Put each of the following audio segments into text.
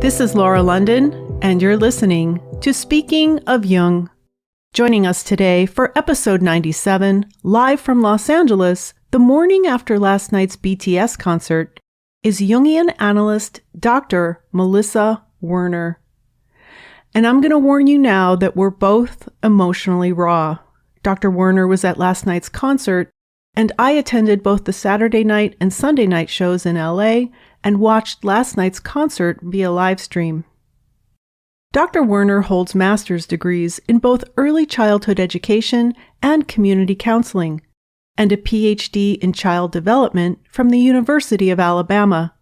This is Laura London, and you're listening to Speaking of Jung. Joining us today for episode 97, live from Los Angeles, the morning after last night's BTS concert, is Jungian analyst Dr. Melissa Werner. And I'm going to warn you now that we're both emotionally raw. Dr. Werner was at last night's concert, and I attended both the Saturday night and Sunday night shows in LA and watched last night's concert via live stream. Dr. Werner holds master's degrees in both early childhood education and community counseling, and a Ph.D. in child development from the University of Alabama.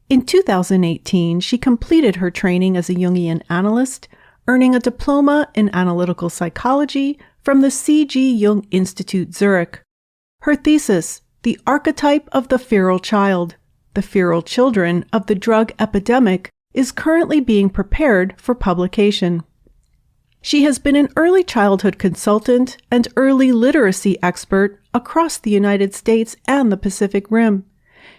In 2018, she completed her training as a Jungian analyst, earning a diploma in analytical psychology from the Jung Institute Zürich. Her thesis, The Archetype of the Feral Child, the feral children of the drug epidemic, is currently being prepared for publication. She has been an early childhood consultant and early literacy expert across the United States and the Pacific Rim.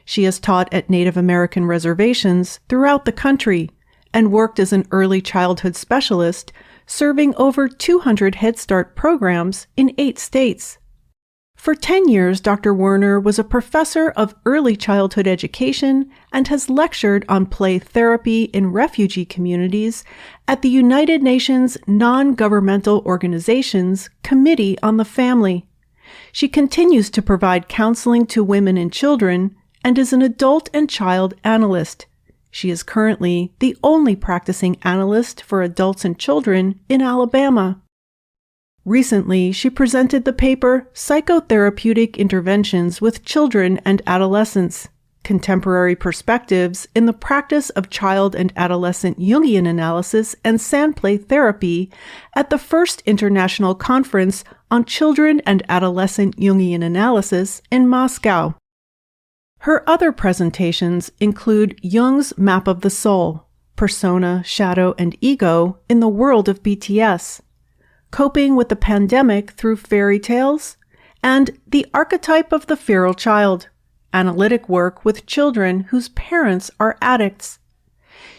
She has taught at Native American reservations throughout the country and worked as an early childhood specialist, serving over 200 Head Start programs in 8 states. For 10 years, Dr. Werner was a professor of early childhood education and has lectured on play therapy in refugee communities at the United Nations Non-Governmental Organizations Committee on the Family. She continues to provide counseling to women and children and is an adult and child analyst. She is currently the only practicing analyst for adults and children in Alabama. Recently, she presented the paper Psychotherapeutic Interventions with Children and Adolescents, Contemporary Perspectives in the Practice of Child and Adolescent Jungian Analysis and Sandplay Therapy at the First International Conference on Children and Adolescent Jungian Analysis in Moscow. Her other presentations include Jung's Map of the Soul, Persona, Shadow, and Ego in the World of BTS, Coping with the Pandemic Through Fairy Tales, and The Archetype of the Feral Child, analytic work with children whose parents are addicts.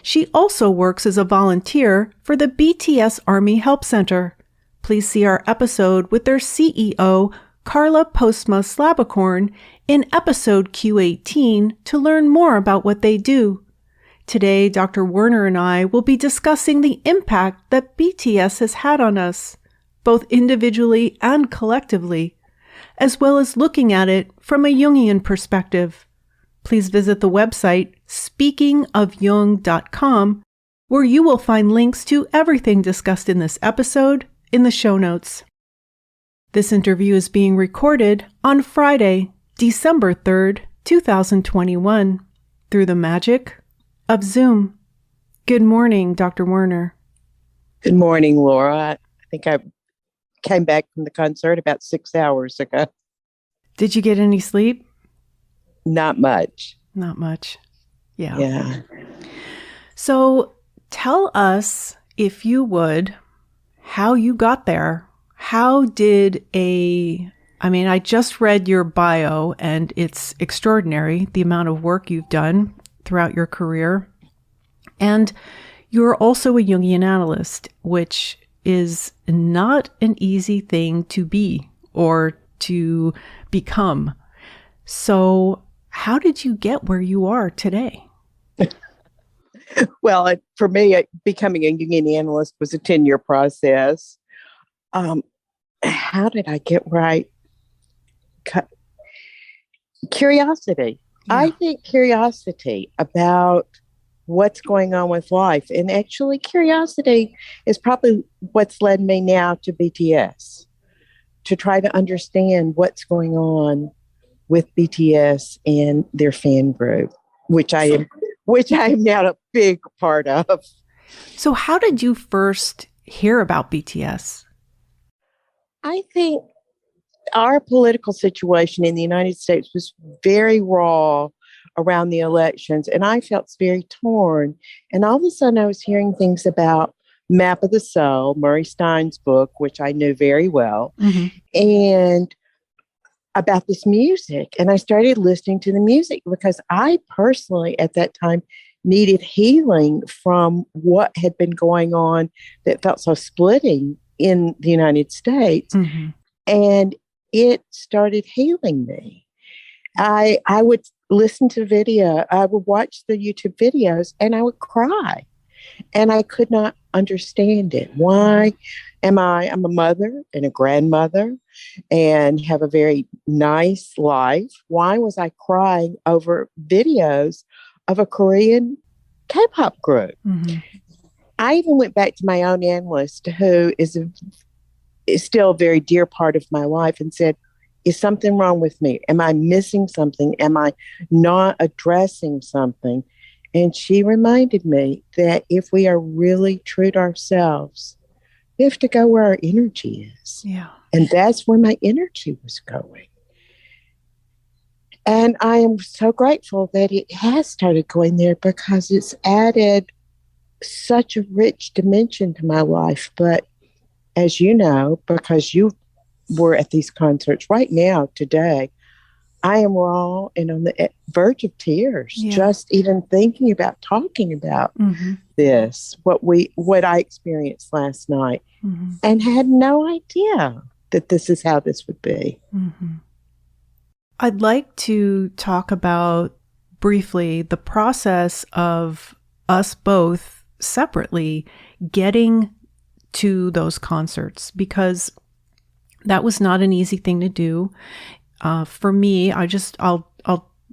She also works as a volunteer for the BTS Army Help Center. Please see our episode with their CEO, Carla Postma-Slabakorn, in episode Q18 to learn more about what they do. Today, Dr. Werner and I will be discussing the impact that BTS has had on us, both individually and collectively, as well as looking at it from a Jungian perspective. Please visit the website speakingofjung.com, where you will find links to everything discussed in this episode in the show notes. This interview is being recorded on Friday, December 3rd, 2021, through the magic of Zoom. Good morning, Dr. Werner. Good morning, Laura. I think I came back from the concert about 6 hours ago. Did you get any sleep? Not much. Not much. Yeah. Yeah. So tell us, if you would, how you got there. How did I just read your bio, and it's extraordinary, the amount of work you've done throughout your career. And you're also a Jungian analyst, which is not an easy thing to be or to become. So how did you get where you are today? Well, for me, becoming a Jungian analyst was a 10-year process. How did I get where I... Curiosity. Yeah. I think curiosity about what's going on with life. And actually, curiosity is probably what's led me now to BTS, to try to understand what's going on with BTS and their fan group, which I am now a big part of. So how did you first hear about BTS? I think our political situation in the United States was very raw around the elections, and I felt very torn. And all of a sudden I was hearing things about Map of the Soul, Murray Stein's book, which I knew very well, and about this music. And I started listening to the music because I personally at that time needed healing from what had been going on that felt so splitting in the United States. Mm-hmm. And it started healing me. I would listen to video, I would watch the YouTube videos, and I would cry. And I could not understand it. Why I'm a mother and a grandmother and have a very nice life. Why was I crying over videos of a Korean K-pop group? Mm-hmm. I even went back to my own analyst, who is still a very dear part of my life, and said, is something wrong with me? Am I missing something? Am I not addressing something? And she reminded me that if we are really true to ourselves, we have to go where our energy is. Yeah. And that's where my energy was going. And I am so grateful that it has started going there, because it's added such a rich dimension to my life. But as you know, because you were at these concerts right now, today, I am raw and on the verge of tears, just even thinking about talking about this, what I experienced last night, and had no idea that this is how this would be. Mm-hmm. I'd like to talk about briefly the process of us both separately getting to those concerts, because that was not an easy thing to do. For me, I'll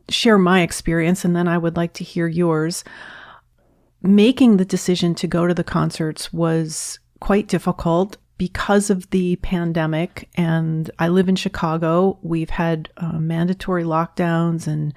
share my experience, and then I would like to hear yours. Making the decision to go to the concerts was quite difficult because of the pandemic, and I live in Chicago. We've had mandatory lockdowns, and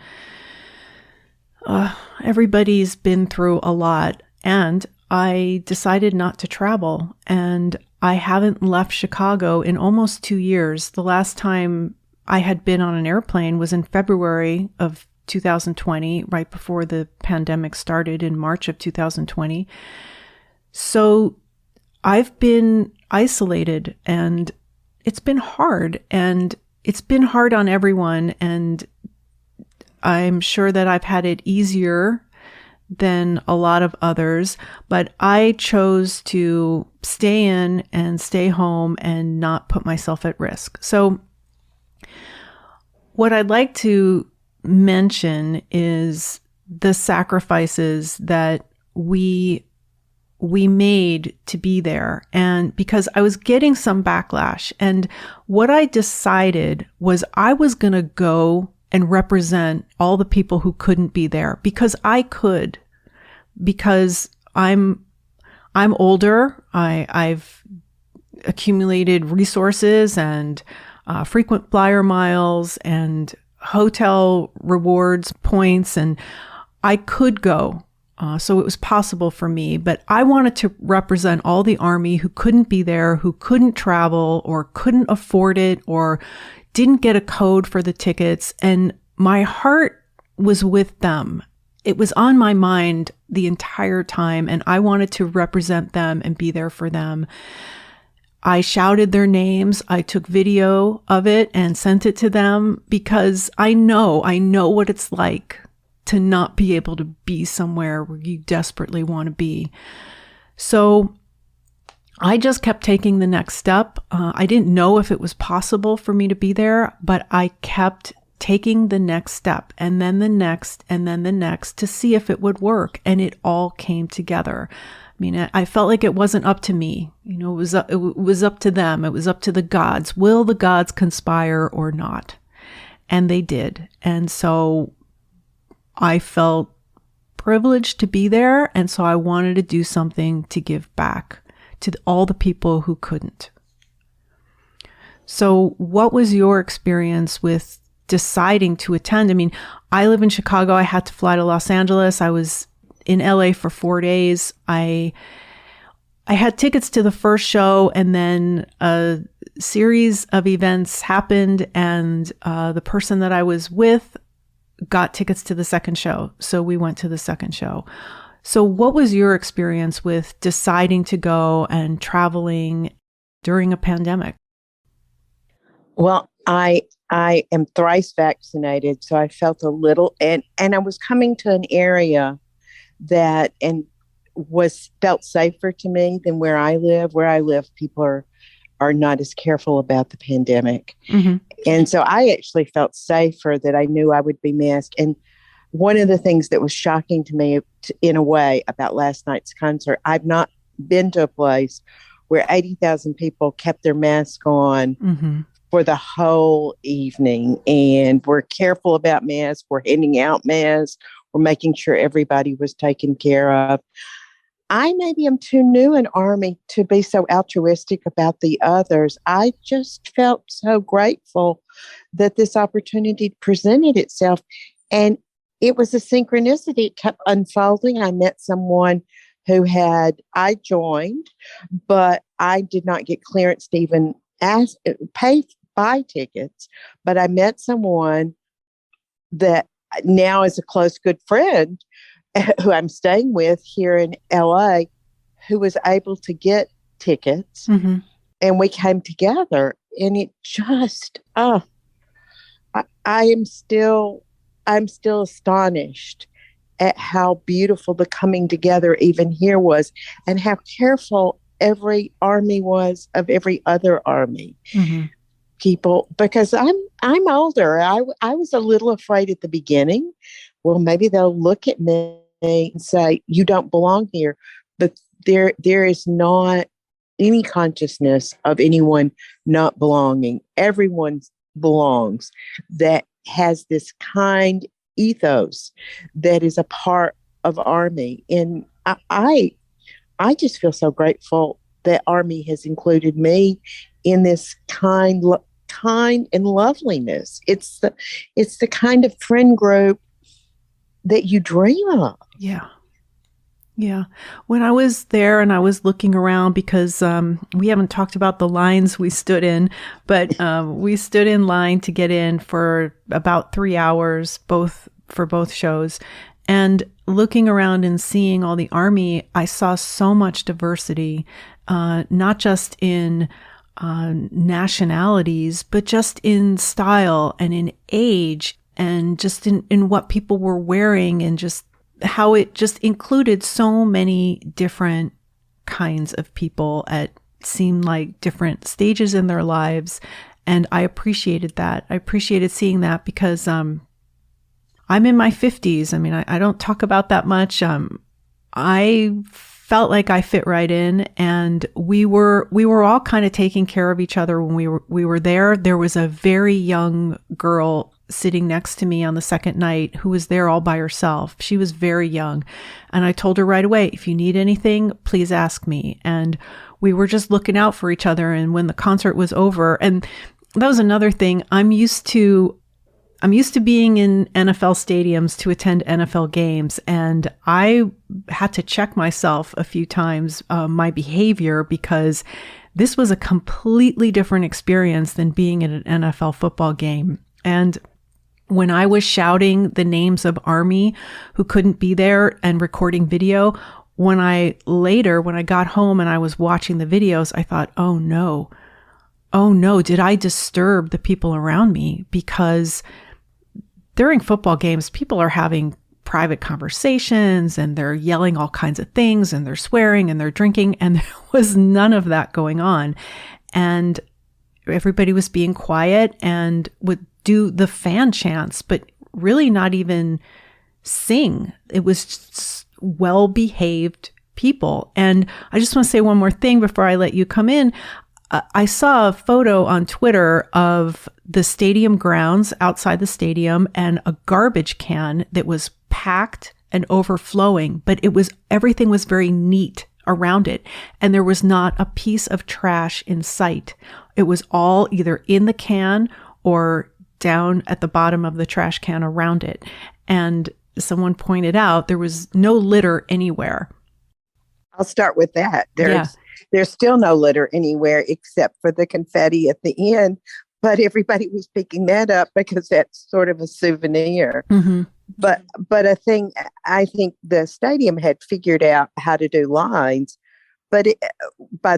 everybody's been through a lot, and I decided not to travel, and I haven't left Chicago in almost 2 years. The last time I had been on an airplane was in February of 2020, right before the pandemic started in March of 2020. So I've been isolated, and it's been hard, and it's been hard on everyone. And I'm sure that I've had it easier than a lot of others, but I chose to stay in and stay home and not put myself at risk. So what I'd like to mention is the sacrifices that we made to be there. And because I was getting some backlash, and what I decided was I was going to go and represent all the people who couldn't be there, because I could, because I'm older. I've accumulated resources and frequent flyer miles and hotel rewards points, and I could go. So it was possible for me, but I wanted to represent all the Army who couldn't be there, who couldn't travel or couldn't afford it or didn't get a code for the tickets. And my heart was with them. It was on my mind the entire time, and I wanted to represent them and be there for them. I shouted their names. I took video of it and sent it to them, because I know what it's like to not be able to be somewhere where you desperately want to be. So I just kept taking the next step. I didn't know if it was possible for me to be there, but I kept taking the next step, and then the next, and then the next, to see if it would work. And it all came together. I mean, I felt like it wasn't up to me. It was up to them. It was up to the gods. Will the gods conspire or not? And they did. And so I felt privileged to be there. And so I wanted to do something to give back to all the people who couldn't. So what was your experience with deciding to attend? I mean, I live in Chicago. I had to fly to Los Angeles. I was in LA for 4 days. I had tickets to the first show, and then a series of events happened, and the person that I was with got tickets to the second show. So we went to the second show. So what was your experience with deciding to go and traveling during a pandemic? Well, I am thrice vaccinated, so I felt a little, and I was coming to an area that and was felt safer to me than where I live. Where I live, people are not as careful about the pandemic. Mm-hmm. And so I actually felt safer that I knew I would be masked. And one of the things that was shocking to me in a way about last night's concert, I've not been to a place where 80,000 people kept their mask on Mm-hmm. for the whole evening. And we're careful about masks. We're handing out masks. We're making sure everybody was taken care of. I maybe am too new in Army to be so altruistic about the others. I just felt so grateful that this opportunity presented itself. And it was a synchronicity. It kept unfolding. I met someone I joined, but I did not get clearance to even buy tickets. But I met someone that now is a close, good friend who I'm staying with here in LA, who was able to get tickets, Mm-hmm. and we came together, and it just, I'm still astonished at how beautiful the coming together even here was, and how careful every army was of every other army. Mm-hmm. People, because I'm older. I was a little afraid at the beginning. Well, maybe they'll look at me and say, "You don't belong here." But there is not any consciousness of anyone not belonging. Everyone belongs. That has this kind ethos that is a part of Army, and I just feel so grateful that Army has included me in this kind and loveliness. It's the kind of friend group that you dream of. Yeah. Yeah. When I was there and I was looking around, because we haven't talked about the lines we stood in, but we stood in line to get in for about 3 hours, for both shows. And looking around and seeing all the Army, I saw so much diversity, not just in nationalities, but just in style and in age, and just in what people were wearing, and just how it just included so many different kinds of people at seemed like different stages in their lives. And I appreciated that. I appreciated seeing that, because I'm in my 50s. I mean, I don't talk about that much. I felt like I fit right in, and we were all kind of taking care of each other when we were there. There was a very young girl sitting next to me on the second night who was there all by herself. She was very young, and I told her right away, "If you need anything, please ask me." And we were just looking out for each other. And when the concert was over, and that was another thing, I'm used to being in NFL stadiums to attend NFL games, and I had to check myself a few times, my behavior, because this was a completely different experience than being at an NFL football game. And when I was shouting the names of Army who couldn't be there and recording video, when I got home and I was watching the videos, I thought, oh no, did I disturb the people around me? Because during football games, people are having private conversations, and they're yelling all kinds of things, and they're swearing, and they're drinking, and there was none of that going on. And everybody was being quiet and would do the fan chants, but really not even sing. It was just well-behaved people. And I just want to say one more thing before I let you come in. I saw a photo on Twitter of the stadium grounds outside the stadium, and a garbage can that was packed and overflowing, but everything was very neat around it. And there was not a piece of trash in sight. It was all either in the can or down at the bottom of the trash can around it. And someone pointed out there was no litter anywhere. I'll start with that. There's still no litter anywhere except for the confetti at the end, but everybody was picking that up because that's sort of a souvenir. Mm-hmm. But I think the stadium had figured out how to do lines, but by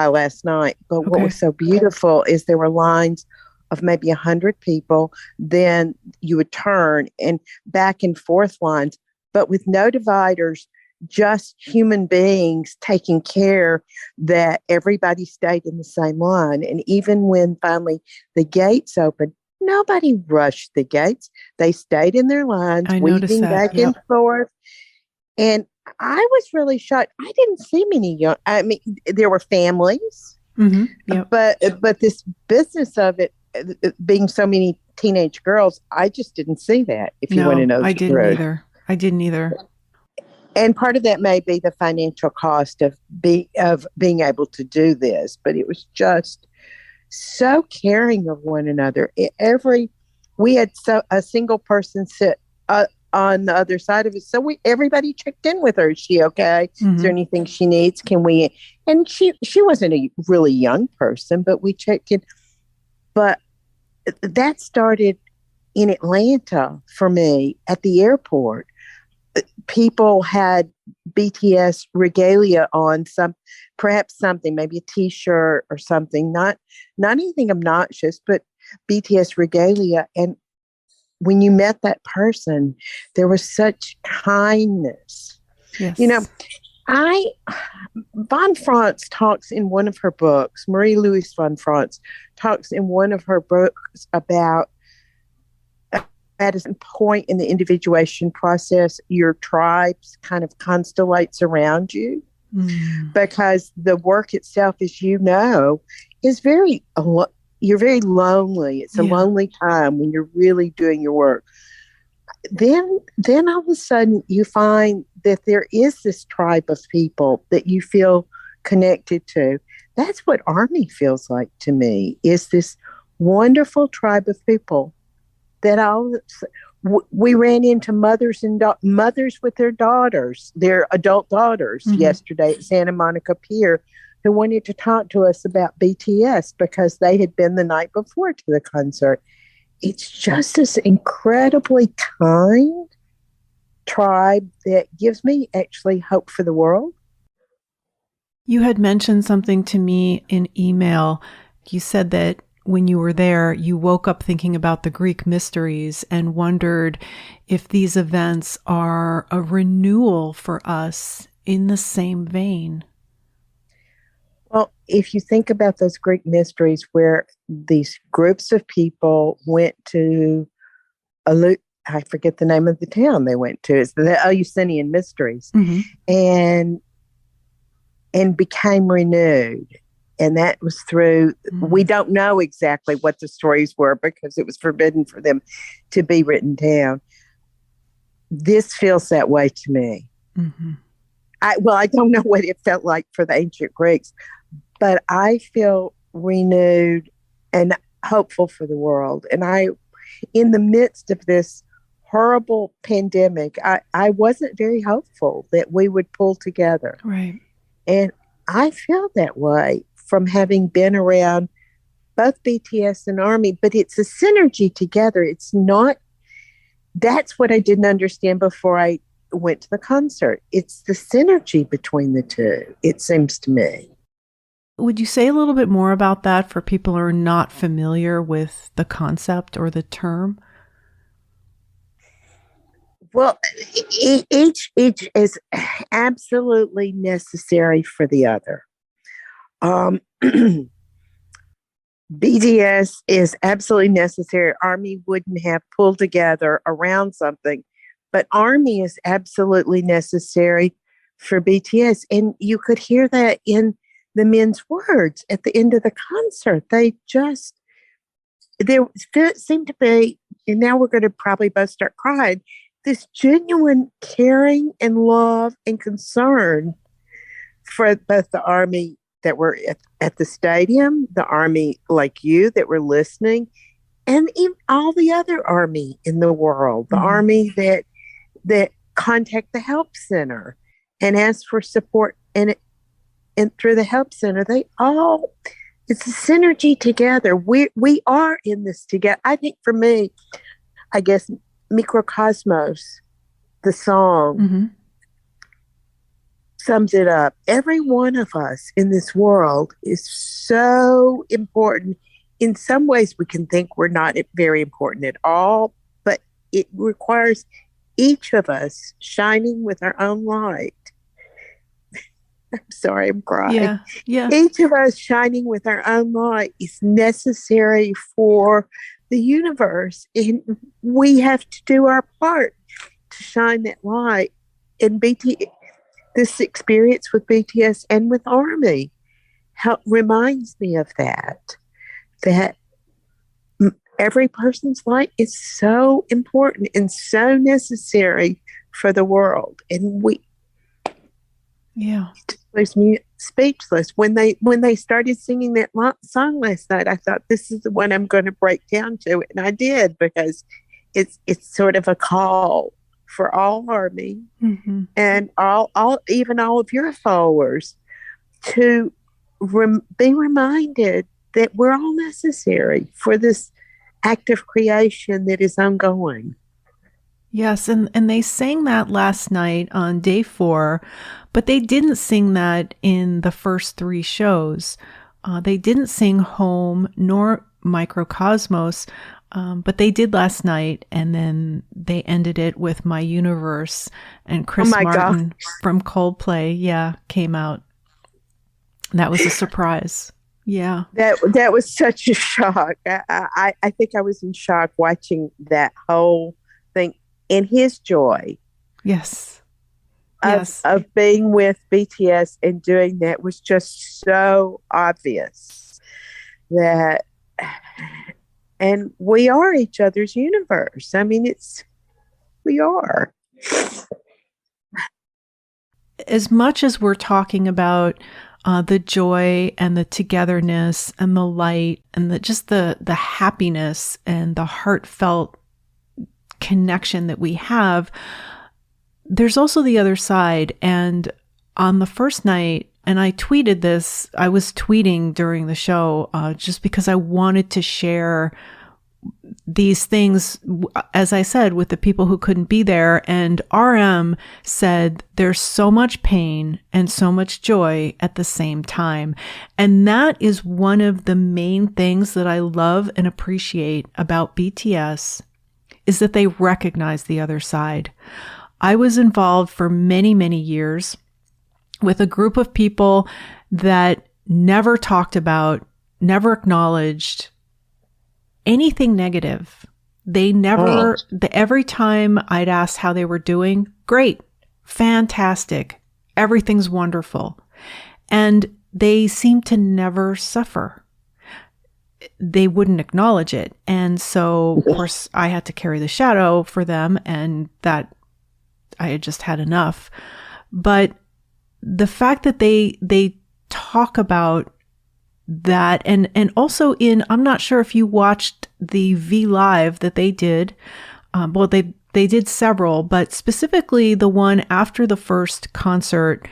last night. But what was so beautiful is there were lines of maybe 100 people. Then you would turn, and back and forth lines, but with no dividers, just human beings taking care that everybody stayed in the same line. And even when finally the gates opened, nobody rushed the gates. They stayed in their lines, I noticed weaving that. back and forth. And I was really shocked. I didn't see many young, I mean, there were families, Yep. but this business of it being so many teenage girls, I just didn't see that, if you want to know the truth. I didn't either. And part of that may be the financial cost of being able to do this, but it was just so caring of one another. We had a single person sit on the other side of it, so everybody checked in with her. Is she okay? Is there anything she needs? Can we? And she wasn't a really young person, but we checked in. But that started in Atlanta for me at the airport. People had BTS regalia on, perhaps something, maybe a T-shirt or something, not anything obnoxious, but BTS regalia. And when you met that person, there was such kindness. Yes. You know, Von Franz talks in one of her books, Marie-Louise von Franz talks in one of her books about at a point in the individuation process, your tribes kind of constellates around you because the work itself, as you know, is you're very lonely. It's a lonely time when you're really doing your work. Then all of a sudden you find that there is this tribe of people that you feel connected to. That's what Army feels like to me, is this wonderful tribe of people that we ran into mothers with their daughters, their adult daughters yesterday at Santa Monica Pier, who wanted to talk to us about BTS because they had been the night before to the concert. It's just this incredibly kind tribe that gives me actually hope for the world. You had mentioned something to me in email. You said that when you were there, you woke up thinking about the Greek mysteries and wondered if these events are a renewal for us in the same vein. Well, if you think about those Greek mysteries where these groups of people went to, I forget the name of the town they went to, it's the Eleusinian mysteries, and became renewed. And that was through, we don't know exactly what the stories were because it was forbidden for them to be written down. This feels that way to me. I don't know what it felt like for the ancient Greeks, but I feel renewed and hopeful for the world. And in the midst of this horrible pandemic, I wasn't very hopeful that we would pull together. Right. And I feel that way from having been around both BTS and Army, but it's a synergy together. It's not, that's what I didn't understand before I went to the concert. It's the synergy between the two, it seems to me. Would you say a little bit more about that for people who are not familiar with the concept or the term? Well, each is absolutely necessary for the other. BTS is absolutely necessary. Army wouldn't have pulled together around something, but Army is absolutely necessary for BTS. And you could hear that in the men's words at the end of the concert. There seemed to be, and now we're going to probably both start crying, this genuine caring and love and concern for both the Army that were at the stadium, the Army like you that were listening, and even all the other Army in the world, the Army that contact the help center and ask for support and through the help center, it's a synergy together. We are in this together. I think for me, I guess Microcosmos, the song, sums it up. Every one of us in this world is so important. In some ways, we can think we're not very important at all, but it requires each of us shining with our own light. I'm sorry, I'm crying. Yeah. Yeah. Each of us shining with our own light is necessary for the universe. And we have to do our part to shine that light. And this experience with BTS and with Army reminds me of that every person's light is so important and so necessary for the world. And it leaves me speechless. When they started singing that song last night, I thought, this is the one I'm going to break down to, and I did, because it's sort of a call for all Army and even all of your followers to be reminded that we're all necessary for this act of creation that is ongoing. Yes, and they sang that last night on day 4, but they didn't sing that in the first 3 shows. They didn't sing Home nor Microcosmos, but they did last night, and then they ended it with My Universe, and Chris Martin from Coldplay, came out. That was a surprise. Yeah. That was such a shock. I think I was in shock watching that whole thing, and his joy. Yes. Of being with BTS and doing that was just so obvious that, and we are each other's universe. I mean, we are. As much as we're talking about the joy and the togetherness and the light and the happiness and the heartfelt connection that we have, there's also the other side. And on the first night, and I tweeted this, I was tweeting during the show just because I wanted to share these things, as I said, with the people who couldn't be there. And RM said there's so much pain and so much joy at the same time. And that is one of the main things that I love and appreciate about BTS, is that they recognize the other side. I was involved for many, many years with a group of people that never talked about, never acknowledged anything negative. They never, every time I'd ask how they were doing, great, fantastic, everything's wonderful. And they seemed to never suffer. They wouldn't acknowledge it. And so, of course, I had to carry the shadow for them, and that I had just had enough. But the fact that they talk about that, and also I'm not sure if you watched the V Live that they did. Well, they did several, but specifically the one after the first concert,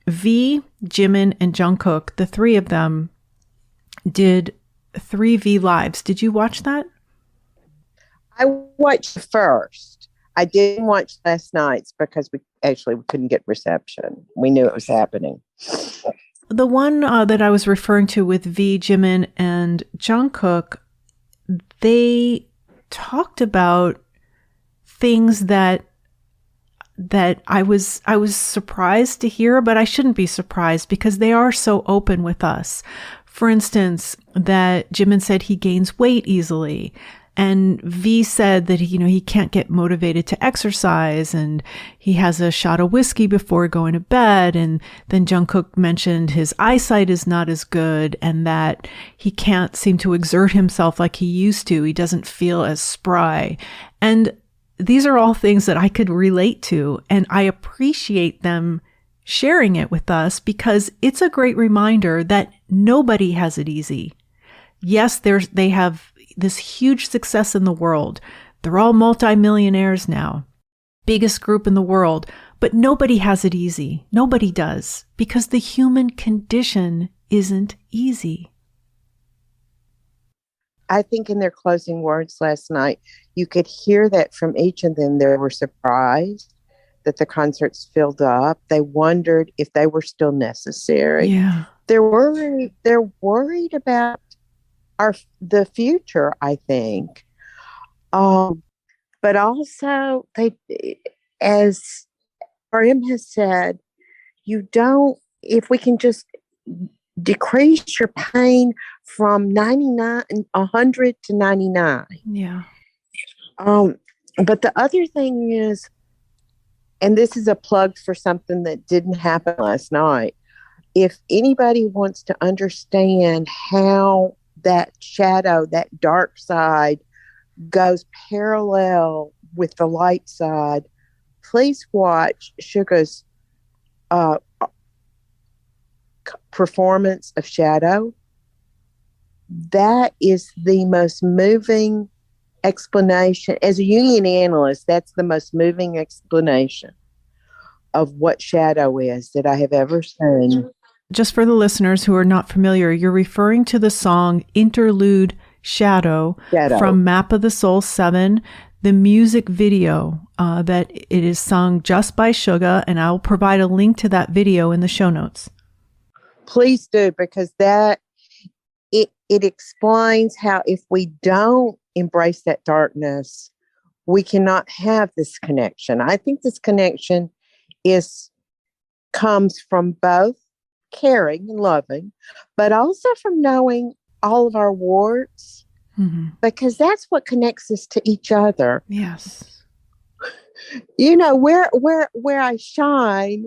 V, Jimin, and Jungkook, the 3 of them did 3 V Lives. Did you watch that? I watched first. I didn't watch last night's because we couldn't get reception. We knew it was happening. The one that I was referring to with V, Jimin, and Jungkook, they talked about things that I was surprised to hear, but I shouldn't be surprised because they are so open with us. For instance, that Jimin said he gains weight easily. And V said that he can't get motivated to exercise, and he has a shot of whiskey before going to bed. And then Jungkook mentioned his eyesight is not as good, and that he can't seem to exert himself like he used to. He doesn't feel as spry. And these are all things that I could relate to, and I appreciate them sharing it with us because it's a great reminder that nobody has it easy. Yes, they have this huge success in the world. They're all multimillionaires now, biggest group in the world, but nobody has it easy. Nobody does, because the human condition isn't easy. I think in their closing words last night, you could hear that from each of them. They were surprised that the concerts filled up. They wondered if they were still necessary. Yeah. They're worried about the future, I think. But But also, as RM has said, if we can just decrease your pain from 100 to 99. Yeah. But the other thing is, and this is a plug for something that didn't happen last night. If anybody wants to understand how that shadow, that dark side, goes parallel with the light side, please watch Sugar's performance of shadow. That is the most moving explanation. As a Jungian analyst, that's the most moving explanation of what shadow is that I have ever seen. Just for the listeners who are not familiar, you're referring to the song Interlude Shadow. From Map of the Soul 7, the music video that it is sung just by Suga, and I'll provide a link to that video in the show notes. Please do, because it explains how if we don't embrace that darkness, we cannot have this connection. I think this connection comes from both caring and loving, but also from knowing all of our warts, because that's what connects us to each other. Yes. You know, where I shine,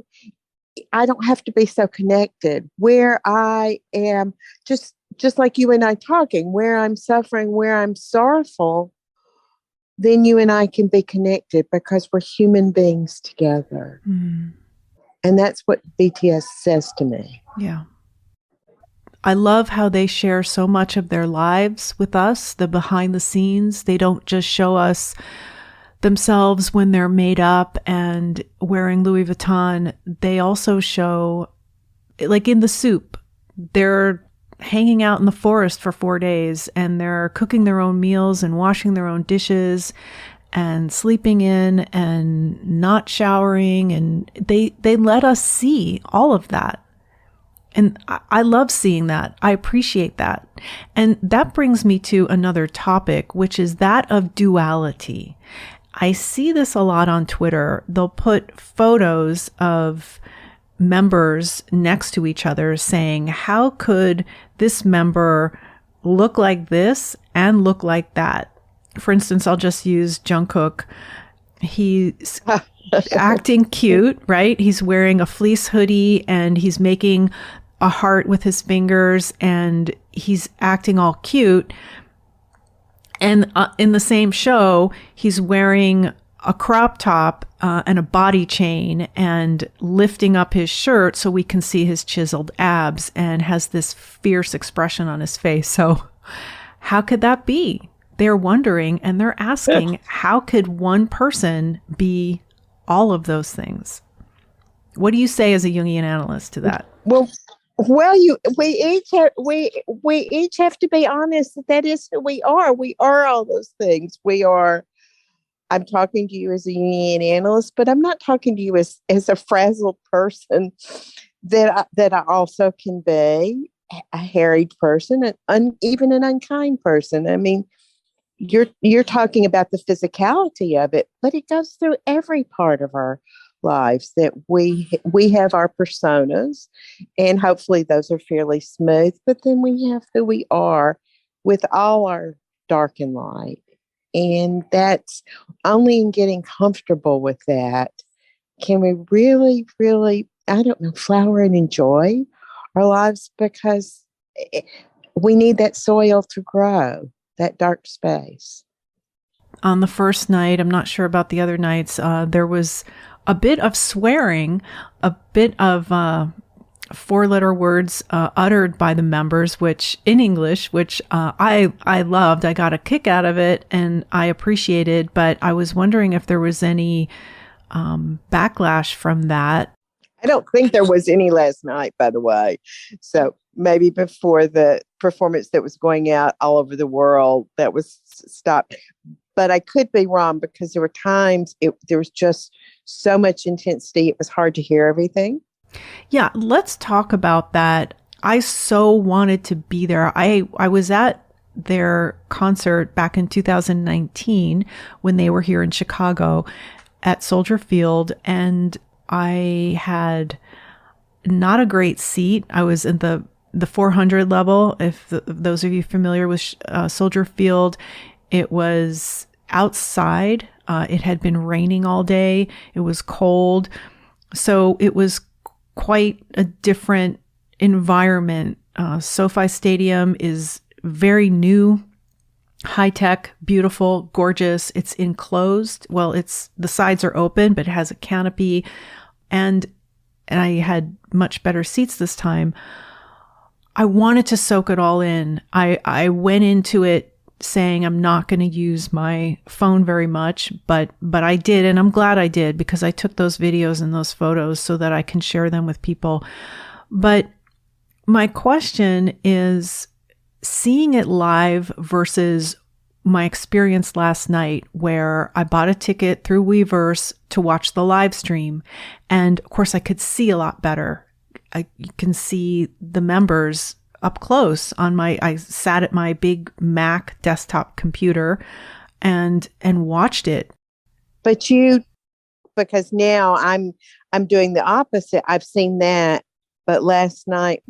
I don't have to be so connected. Where I am, just like you and I talking, where I'm suffering, where I'm sorrowful, then you and I can be connected because we're human beings together. And that's what BTS says to me. Yeah. I love how they share so much of their lives with us, the behind the scenes. They don't just show us themselves when they're made up and wearing Louis Vuitton. They also show, like in The Soup, they're hanging out in the forest for 4 days and they're cooking their own meals and washing their own dishes and sleeping in and not showering. And they let us see all of that. And I love seeing that. I appreciate that. And that brings me to another topic, which is that of duality. I see this a lot on Twitter. They'll put photos of members next to each other saying, how could this member look like this and look like that? For instance, I'll just use Jungkook. He's acting cute, right? He's wearing a fleece hoodie and he's making a heart with his fingers and he's acting all cute. And in the same show, he's wearing a crop top and a body chain and lifting up his shirt so we can see his chiseled abs and has this fierce expression on his face. So how could that be? They're wondering and they're asking, how could one person be all of those things? What do you say as a Jungian analyst to that? Well, we each have to be honest that is who we are. We are all those things. I'm talking to you as a Jungian analyst, but I'm not talking to you as a frazzled person that I also can be a harried person and even an unkind person. I mean, you're talking about the physicality of it, but it goes through every part of our lives that we have our personas, and hopefully those are fairly smooth, but then we have who we are with all our dark and light. And that's only in getting comfortable with that can we really, really, I don't know, flower and enjoy our lives, because we need that soil to grow, that dark space. On the first night, I'm not sure about the other nights, there was a bit of swearing, a bit of 4-letter words uttered by the members, which in English, which I loved. I got a kick out of it and I appreciated, but I was wondering if there was any backlash from that. I don't think there was any last night, by the way. So maybe before the performance that was going out all over the world, that was stopped. But I could be wrong, because there were times there was just so much intensity. It was hard to hear everything. Yeah, let's talk about that. I so wanted to be there. I was at their concert back in 2019 when they were here in Chicago at Soldier Field, and I had not a great seat. I was in the 400 level. If those of you familiar with Soldier Field, it was outside. It had been raining all day. It was cold. So it was quite a different environment. SoFi Stadium is very new, high-tech, beautiful, gorgeous. It's enclosed. Well, the sides are open, but it has a canopy. And I had much better seats this time. I wanted to soak it all in. I went into it saying I'm not going to use my phone very much, but I did, and I'm glad I did, because I took those videos and those photos so that I can share them with people. But my question is, seeing it live versus my experience last night, where I bought a ticket through Weverse to watch the live stream. And of course I could see a lot better. You can see the members up close I sat at my big Mac desktop computer and watched it. But because now I'm doing the opposite. I've seen that, but last night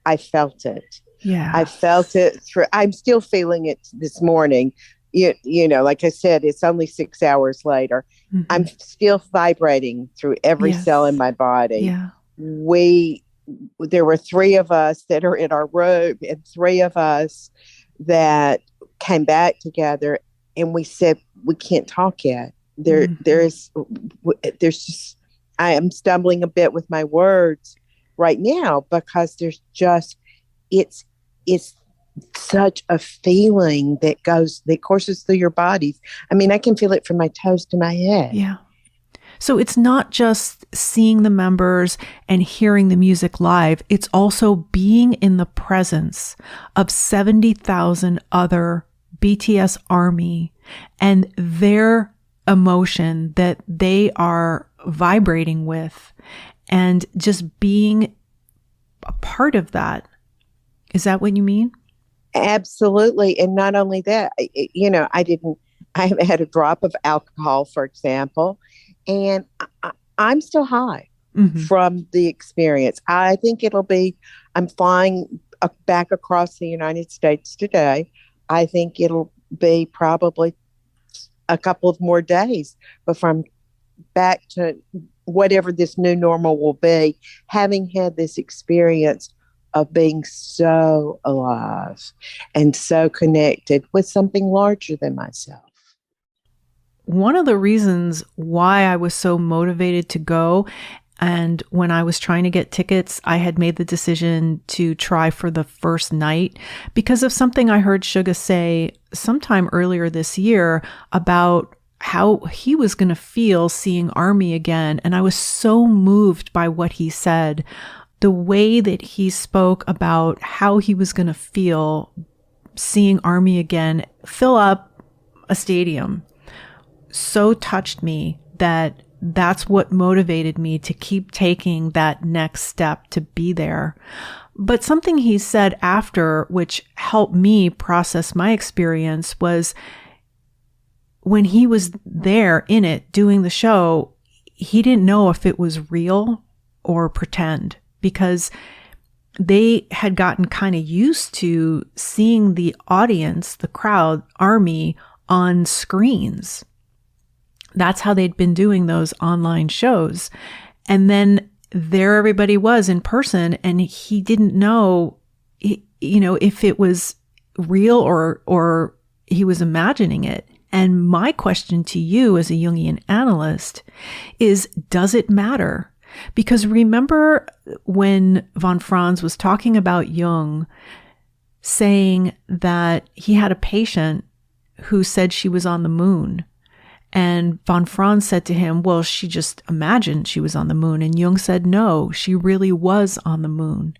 I felt it. Yeah. I felt it through. I'm still feeling it this morning. You know, like I said, it's only 6 hours later. Mm-hmm. I'm still vibrating through every cell in my body. Yeah. There were 3 of us that are in our room, and 3 of us that came back together, and we said, we can't talk yet. There's just, I am stumbling a bit with my words right now, because there's just, it's such a feeling that courses through your bodies. I mean, I can feel it from my toes to my head. Yeah. So it's not just seeing the members and hearing the music live. It's also being in the presence of 70,000 other BTS Army and their emotion that they are vibrating with, and just being a part of that. Is that what you mean? Absolutely. And not only that, I haven't had a drop of alcohol, for example, and I'm still high from the experience. I think I'm flying back across the United States today. I think it'll be probably a couple of more days before I'm back to whatever this new normal will be, having had this experience of being so alive and so connected with something larger than myself. One of the reasons why I was so motivated to go, and when I was trying to get tickets, I had made the decision to try for the first night because of something I heard Suga say sometime earlier this year about how he was going to feel seeing Army again. And I was so moved by what he said. The way that he spoke about how he was going to feel seeing Army again fill up a stadium so touched me that that's what motivated me to keep taking that next step to be there. But something he said after, which helped me process my experience, was when he was there in it doing the show, he didn't know if it was real or pretend, because they had gotten kind of used to seeing the audience, the crowd, Army, on screens. That's how they'd been doing those online shows. And then there everybody was in person, and he didn't know, if it was real or he was imagining it. And my question to you as a Jungian analyst is, does it matter? Because remember when von Franz was talking about Jung, saying that he had a patient who said she was on the moon. And von Franz said to him, well, she just imagined she was on the moon. And Jung said, no, she really was on the moon.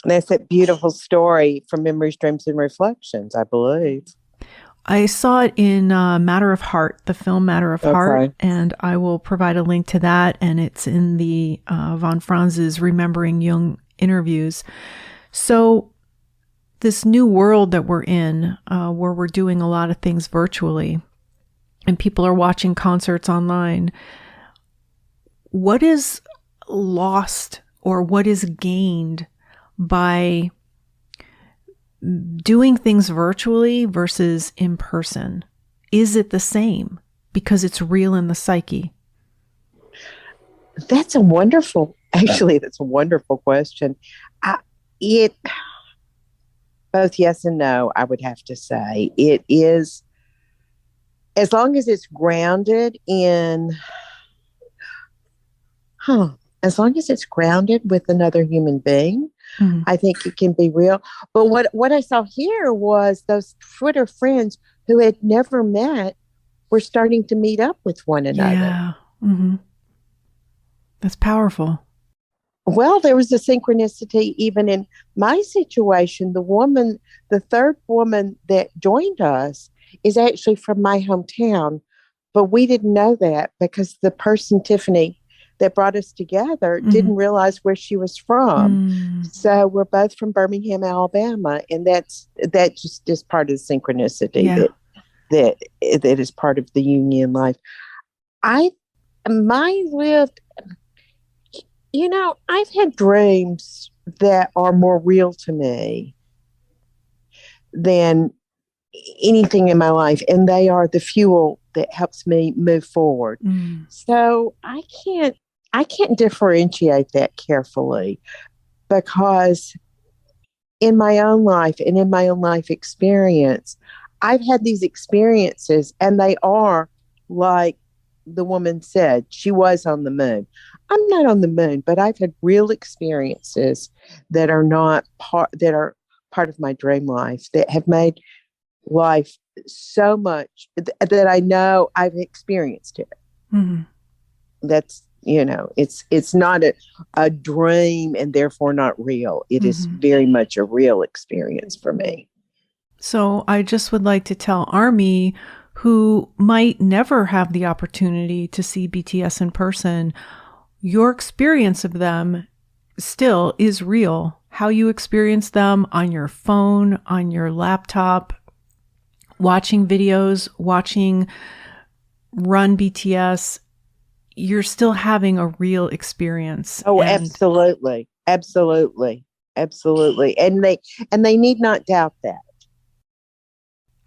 That's that beautiful story from Memories, Dreams, and Reflections, I believe. I saw it in Matter of Heart, the film Matter of Heart, and I will provide a link to that. And it's in the von Franz's Remembering Jung interviews. So this new world that we're in, where we're doing a lot of things virtually and people are watching concerts online, what is lost or what is gained by doing things virtually versus in person? Is it the same because it's real in the psyche? That's a wonderful question. It both yes and no, I would have to say. It is, as long as it's grounded in, as long as it's grounded with another human being, I think it can be real. But what I saw here was those Twitter friends who had never met were starting to meet up with one another. Yeah. Mm-hmm. That's powerful. Well, there was a synchronicity even in my situation. The third woman that joined us is actually from my hometown, but we didn't know that because the person, Tiffany, that brought us together didn't realize where she was from. So we're both from Birmingham, Alabama, and that just is part of the synchronicity that is part of the Jungian life. Mine lived. I've had dreams that are more real to me than anything in my life, and they are the fuel that helps me move forward. So I can't differentiate that carefully, because in my own life and in my own life experience, I've had these experiences, and they are like the woman said, she was on the moon. I'm not on the moon, but I've had real experiences that are part of my dream life, that have made life so much that I know I've experienced it. That's, it's not a dream and therefore not real. It is very much a real experience for me. So I just would like to tell Army, who might never have the opportunity to see BTS in person, your experience of them still is real. How you experience them on your phone, on your laptop, watching videos, watching Run BTS, you're still having a real experience. Oh, absolutely. Absolutely. Absolutely. And they need not doubt that.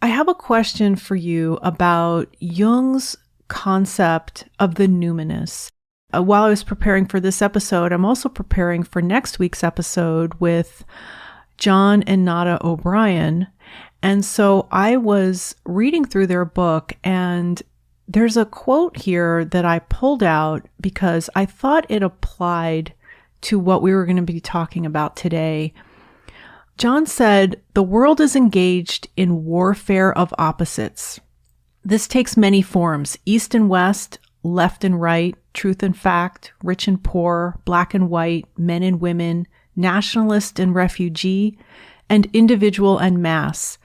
I have a question for you about Jung's concept of the numinous. While I was preparing for this episode, I'm also preparing for next week's episode with John and Nada O'Brien. And so I was reading through their book, and there's a quote here that I pulled out because I thought it applied to what we were going to be talking about today. John said, "The world is engaged in warfare of opposites. This takes many forms: east and west, left and right, truth and fact, rich and poor, black and white, men and women, nationalist and refugee, and individual and mass.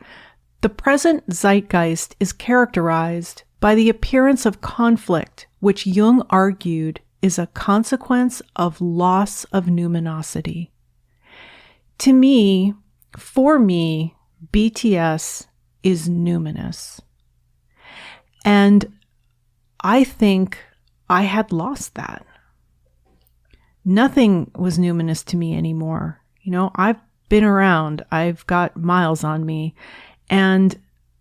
The present zeitgeist is characterized by the appearance of conflict, which Jung argued is a consequence of loss of numinosity." To me, for me, BTS is numinous. And I think I had lost that. Nothing was numinous to me anymore. I've been around, I've got miles on me, and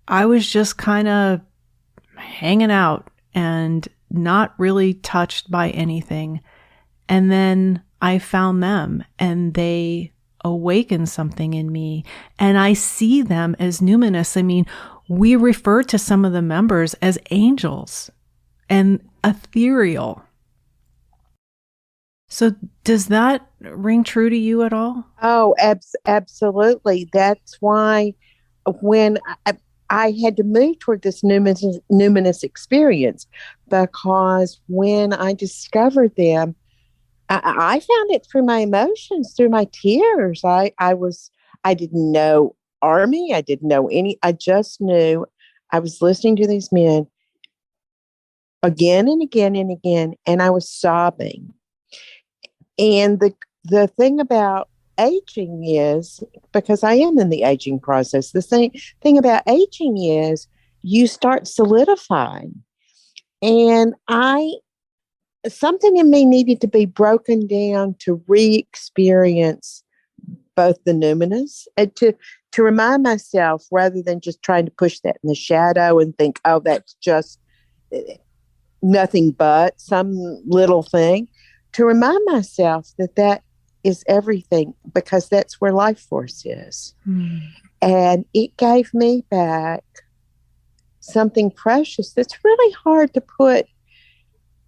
I was just kind of hanging out and not really touched by anything. And then I found them, and they awakened something in me, and I see them as numinous. I mean, we refer to some of the members as angels and ethereal. So does that ring true to you at all? Oh, absolutely. That's why when I had to move toward this numinous experience, because when I discovered them, I found it through my emotions, through my tears. I didn't know Army. I didn't know I just knew I was listening to these men again and again and I was sobbing. And the thing about aging is, because I am in the aging process, the thing about aging is you start solidifying. And something in me needed to be broken down to re-experience both the numinous and to remind myself, rather than just trying to push that in the shadow and think, oh, that's just nothing but some little thing, to remind myself that that is everything, because that's where life force is. And it gave me back something precious that's really hard to put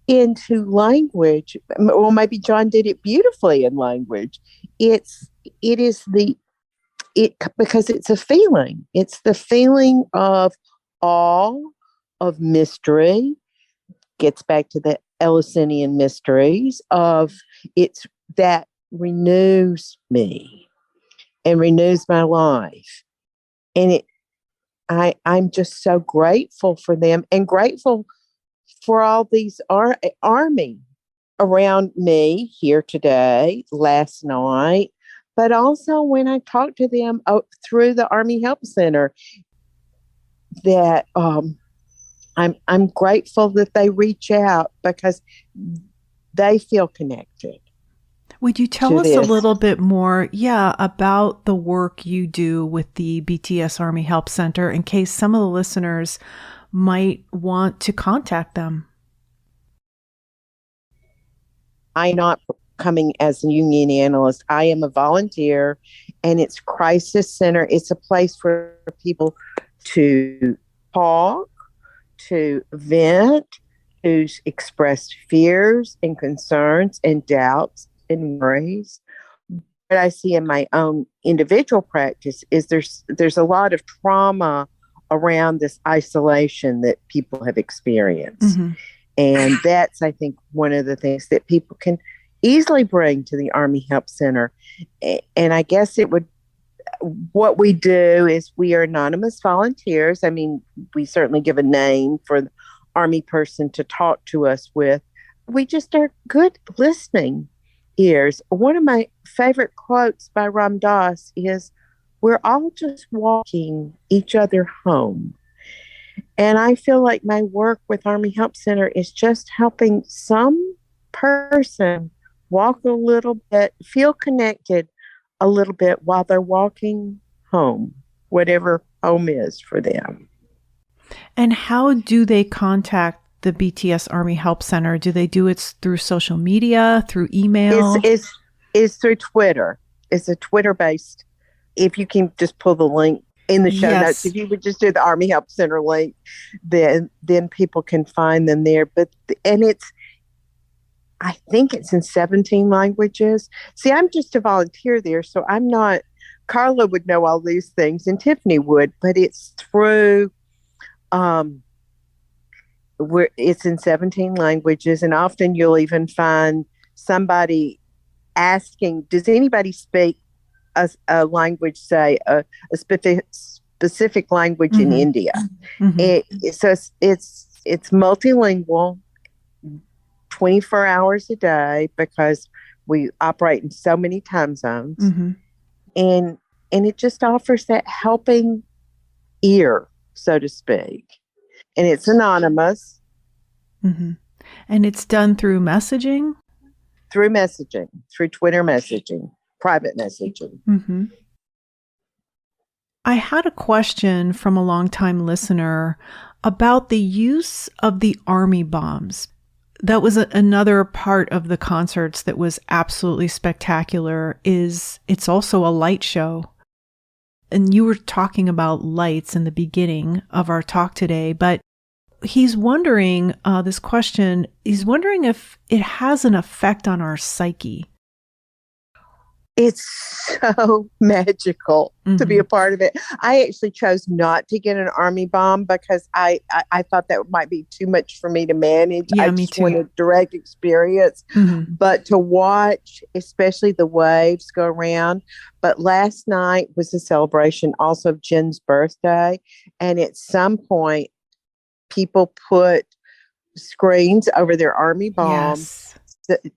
into language. Well, maybe John did it beautifully in language. It is because it's a feeling. It's the feeling of awe, of mystery. Gets back to the Eleusinian mysteries of it's that renews me and renews my life. And I'm just so grateful for them, and grateful for all these army around me here today, last night, but also when I talked to them through the Army Help Center, that I'm grateful that they reach out because they feel connected. Would you tell us a little bit more, about the work you do with the BTS Army Help Center, in case some of the listeners might want to contact them? I'm not coming as a Jungian analyst. I am a volunteer, and it's crisis center. It's a place for people to talk, to vent, to express fears and concerns and doubts and worries. What I see in my own individual practice is there's a lot of trauma around this isolation that people have experienced. Mm-hmm. And that's, I think, one of the things that people can easily bring to the Army Help Center. And I guess what we do is we are anonymous volunteers. I mean, we certainly give a name for the Army person to talk to us with. We just are good listening ears. One of my favorite quotes by Ram Dass is, "We're all just walking each other home." And I feel like my work with Army Help Center is just helping some person walk a little bit, feel connected a little bit while they're walking home, whatever home is for them. And how do they contact the BTS Army Help Center? Do they do it through social media, through email? It's through Twitter. It's a Twitter-based. If you can just pull the link in the show notes, if you would just do the Army Help Center link, then people can find them there. I think it's in 17 languages. See, I'm just a volunteer there, so I'm not, Carla would know all these things and Tiffany would, but it's through, it's in 17 languages, and often you'll even find somebody asking, does anybody speak a language, say a specific language mm-hmm. in India? Mm-hmm. So it's multilingual, 24 hours a day, because we operate in so many time zones. Mm-hmm. And it just offers that helping ear, so to speak. And it's anonymous. Mm-hmm. And it's done through messaging? Through Twitter messaging, private messaging. Mm-hmm. I had a question from a longtime listener about the use of the Army bombs. That was another part of the concerts that was absolutely spectacular. It's also a light show. And you were talking about lights in the beginning of our talk today, but he's wondering, he's wondering if it has an effect on our psyche. It's so magical to be a part of it. I actually chose not to get an Army bomb because I thought that might be too much for me to manage. Yeah, I me just too. wanted direct experience. Mm-hmm. But to watch, especially the waves go around. But last night was a celebration also of Jen's birthday. And at some point, people put screens over their Army bombs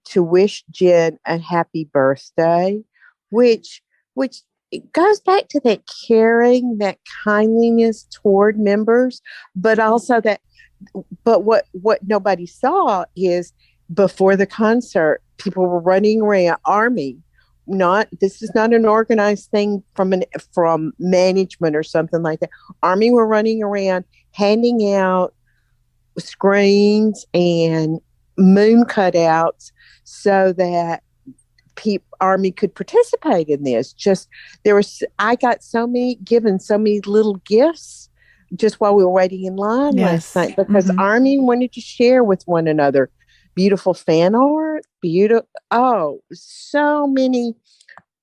to wish Jen a happy birthday. which it goes back to that caring, that kindliness toward members, but also but what nobody saw is before the concert, people were running around, Army. This is not an organized thing from management or something like that. Army were running around handing out screens and moon cutouts so that Army could participate in this. I got given so many little gifts just while we were waiting in line last night because Army wanted to share with one another. Beautiful fan art, so many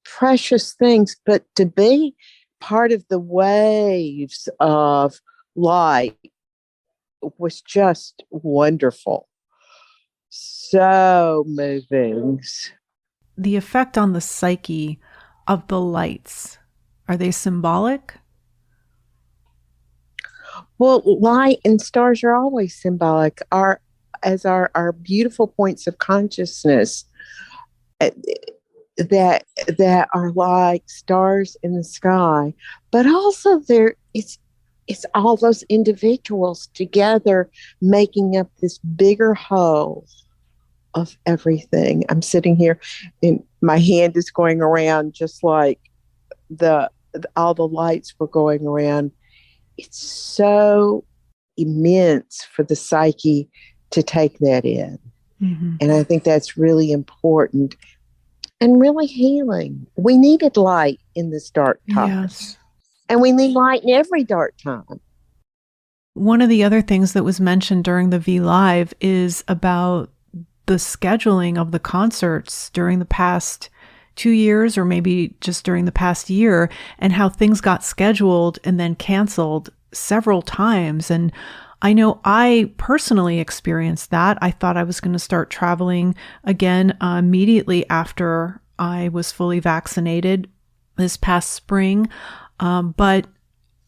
precious things. But to be part of the waves of light was just wonderful. So moving. The effect on the psyche of the lights, are they symbolic? Well, light and stars are always symbolic. Our beautiful points of consciousness that are like stars in the sky, but also it's all those individuals together making up this bigger whole of everything. I'm sitting here and my hand is going around just like all the lights were going around. It's so immense for the psyche to take that in. Mm-hmm. And I think that's really important and really healing. We needed light in this dark time. Yes. And we need light in every dark time. One of the other things that was mentioned during the V Live is about the scheduling of the concerts during the past 2 years, or maybe just during the past year, and how things got scheduled and then canceled several times. And I know I personally experienced that. I thought I was going to start traveling again immediately after I was fully vaccinated this past spring. But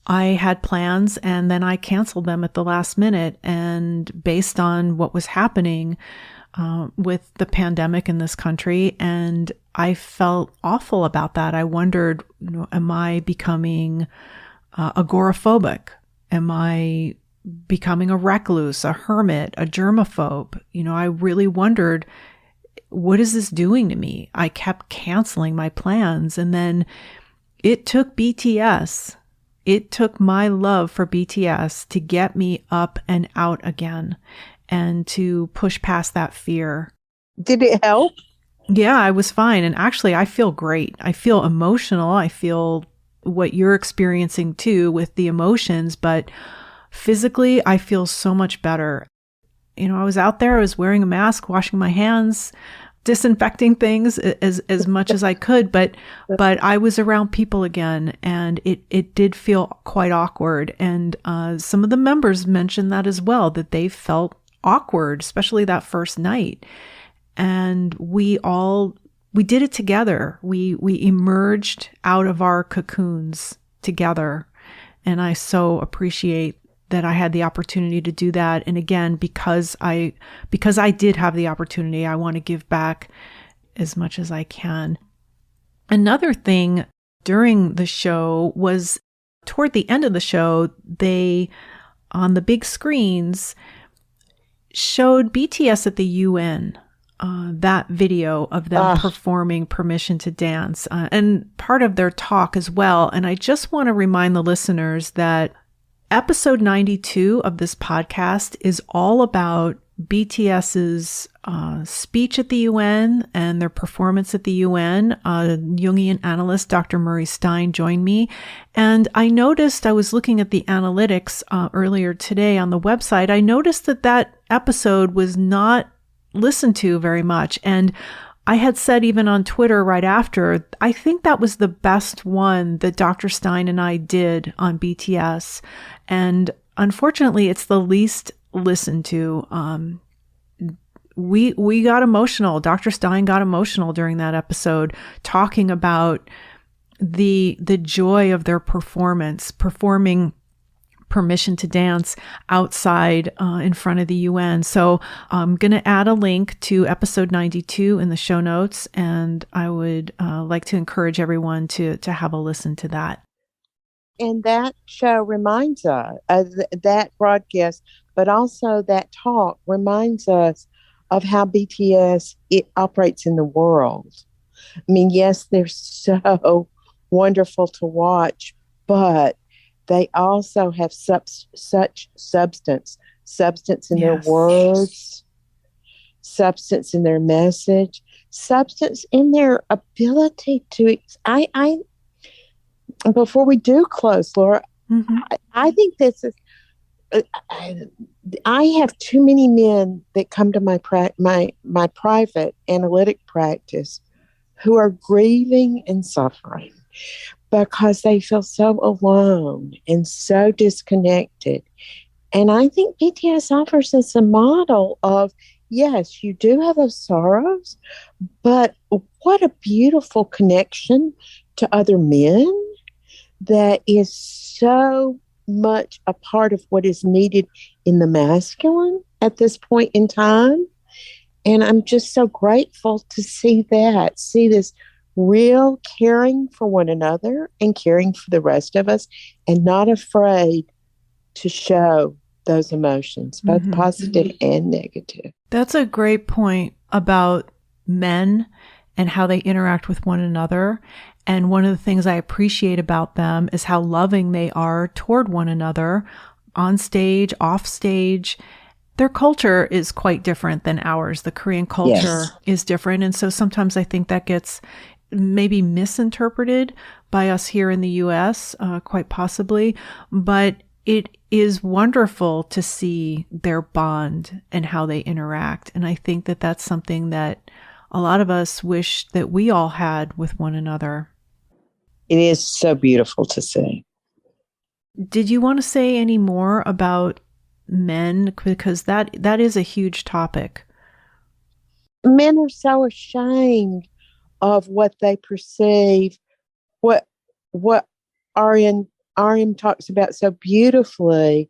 I had plans and then I canceled them at the last minute. And based on what was happening with the pandemic in this country, and I felt awful about that. I wondered, am I becoming agoraphobic? Am I becoming a recluse, a hermit, a germaphobe? I really wondered, what is this doing to me? I kept canceling my plans. And then it took BTS. It took my love for BTS to get me up and out again and to push past that fear. Did it help? Yeah, I was fine. And actually, I feel great. I feel emotional. I feel what you're experiencing too with the emotions, but physically, I feel so much better. I was out there, I was wearing a mask, washing my hands, disinfecting things as much as I could, but I was around people again, and it did feel quite awkward. And some of the members mentioned that as well, that they felt awkward, especially that first night. And we did it together. We emerged out of our cocoons together. And I so appreciate that I had the opportunity to do that. And again, because I did have the opportunity, I want to give back as much as I can. Another thing during the show was toward the end of the show, they, on the big screens, showed BTS at the UN. That video of them performing Permission to Dance, and part of their talk as well. And I just want to remind the listeners that episode 92 of this podcast is all about BTS's speech at the UN and their performance at the UN. Jungian analyst Dr. Murray Stein joined me. And I noticed, I was looking at the analytics earlier today on the website, I noticed that episode was not listened to very much. And I had said even on Twitter right after, I think that was the best one that Dr. Stein and I did on BTS. And unfortunately, it's the least listened to. We got emotional. Dr. Stein got emotional during that episode, talking about the joy of their performance, performing permission to dance outside in front of the UN. So I'm going to add a link to episode 92 in the show notes, and I would like to encourage everyone to have a listen to that. And that show reminds us, that broadcast, but also that talk reminds us of how BTS it operates in the world. I mean, yes, they're so wonderful to watch, but they also have such substance in their words, substance in their message, substance in their ability to. I before we do close, Laura, I think this is. I have too many men that come to my private analytic practice who are grieving and suffering because they feel so alone and so disconnected. And I think BTS offers us a model of, yes, you do have those sorrows, but what a beautiful connection to other men that is so much a part of what is needed in the masculine at this point in time. And I'm just so grateful to see this real caring for one another and caring for the rest of us, and not afraid to show those emotions, both positive and negative. That's a great point about men and how they interact with one another. And one of the things I appreciate about them is how loving they are toward one another on stage, off stage. Their culture is quite different than ours. The Korean culture is different. And so sometimes I think that gets maybe misinterpreted by us here in the US, quite possibly. But it is wonderful to see their bond and how they interact. And I think that that's something that a lot of us wish that we all had with one another. It is so beautiful to see. Did you want to say any more about men? Because that is a huge topic. Men are so ashamed of what they perceive, what Aryan talks about so beautifully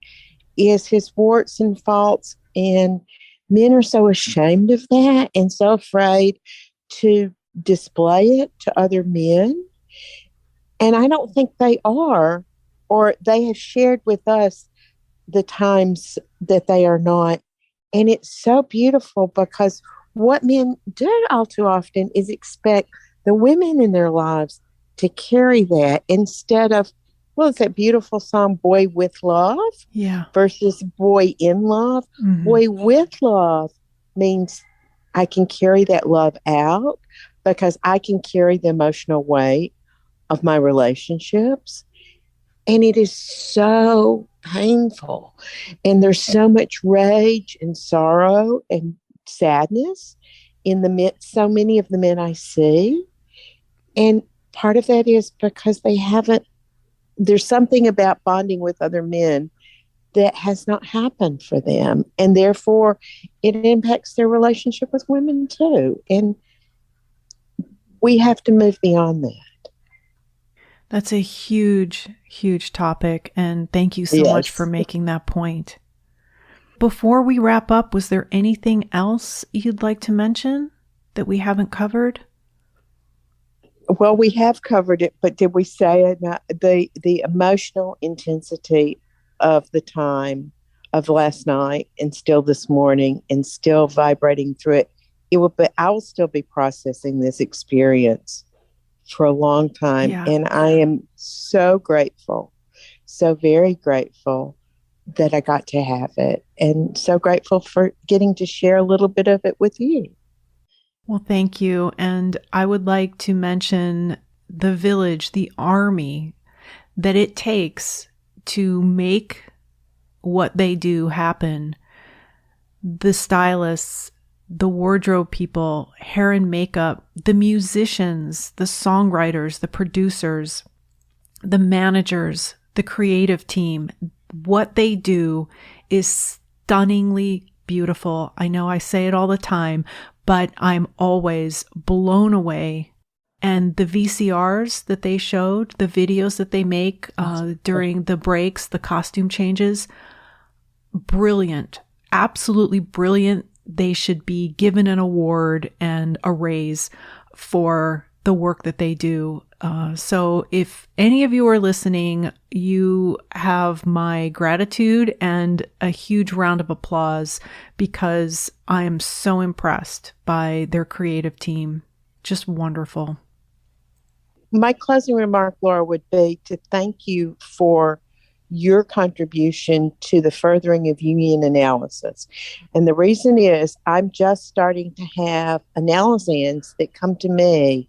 is his warts and faults, and men are so ashamed of that and so afraid to display it to other men. And I don't think they are, or they have shared with us the times that they are not. And it's so beautiful because what men do all too often is expect the women in their lives to carry that instead of, well, it's that beautiful song, Boy with Love, versus Boy in Love. Boy with love means I can carry that love out because I can carry the emotional weight of my relationships. And it is so painful. And there's so much rage and sorrow and sadness in the midst, so many of the men I see. And part of that is because there's something about bonding with other men that has not happened for them. And therefore, it impacts their relationship with women too. And we have to move beyond that. That's a huge, huge topic. And thank you so much for making that point. Before we wrap up, was there anything else you'd like to mention that we haven't covered? Well, we have covered it, but did we say the emotional intensity of the time of last night and still this morning and still vibrating through it? I will still be processing this experience for a long time. Yeah. And I am so grateful, so very grateful that I got to have it, and so grateful for getting to share a little bit of it with you. Well, thank you. And I would like to mention the village, the army that it takes to make what they do happen. The stylists, the wardrobe people, hair and makeup, the musicians, the songwriters, the producers, the managers, the creative team. What they do is stunningly beautiful. I know I say it all the time, but I'm always blown away And the VCRs that they showed, the videos that they make during the breaks, the costume changes, brilliant, absolutely brilliant. They should be given an award and a raise for the work that they do. So if any of you are listening, you have my gratitude and a huge round of applause, because I am so impressed by their creative team. Just wonderful. My closing remark, Laura, would be to thank you for your contribution to the furthering of Jungian analysis. And the reason is I'm just starting to have analysands that come to me,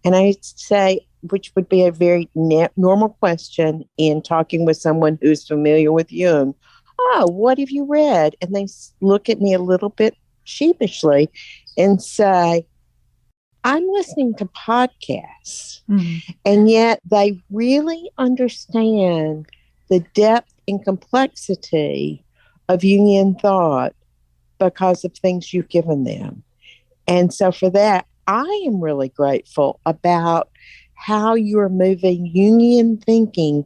and I say, which would be a very normal question in talking with someone who's familiar with Jung. Oh, what have you read? And they look at me a little bit sheepishly and say, I'm listening to podcasts. Mm-hmm. And yet they really understand the depth and complexity of Jungian thought because of things you've given them. And so for that, I am really grateful about how you're moving Jungian thinking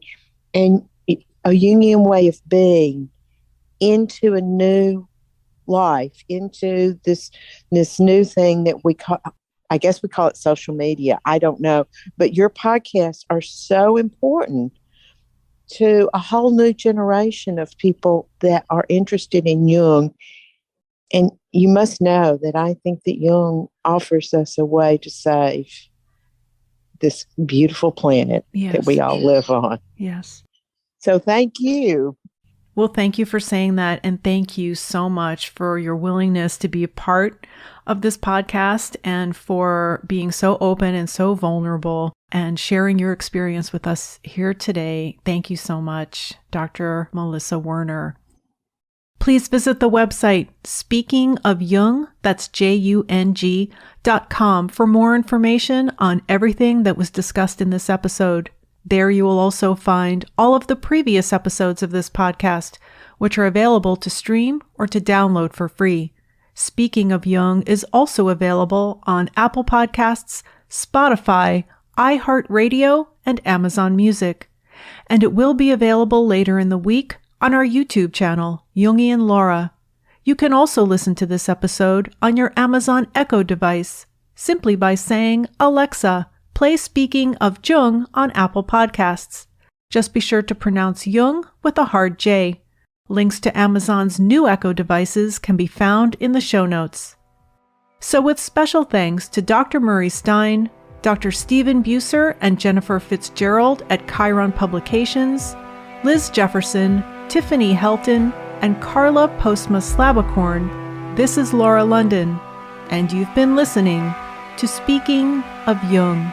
and a Jungian way of being into a new life, into this new thing that we call, I guess we call it social media. I don't know. But your podcasts are so important to a whole new generation of people that are interested in Jung. And you must know that I think that Jung offers us a way to save this beautiful planet that we all live on. Yes. So thank you. Well, thank you for saying that. And thank you so much for your willingness to be a part of this podcast and for being so open and so vulnerable and sharing your experience with us here today. Thank you so much, Dr. Melissa Werner. Please visit the website Speaking of Jung, that's JUNG.com, for more information on everything that was discussed in this episode. There you will also find all of the previous episodes of this podcast, which are available to stream or to download for free. Speaking of Jung is also available on Apple Podcasts, Spotify, iHeartRadio, and Amazon Music. And it will be available later in the week on our YouTube channel, Jungian Laura. You can also listen to this episode on your Amazon Echo device, simply by saying, Alexa, play Speaking of Jung on Apple Podcasts. Just be sure to pronounce Jung with a hard J. Links to Amazon's new Echo devices can be found in the show notes. So with special thanks to Dr. Murray Stein, Dr. Stephen Buser and Jennifer Fitzgerald at Chiron Publications, Liz Jefferson, Tiffany Helton, and Carla Postma-Slabacorn, this is Laura London, and you've been listening to Speaking of Jung.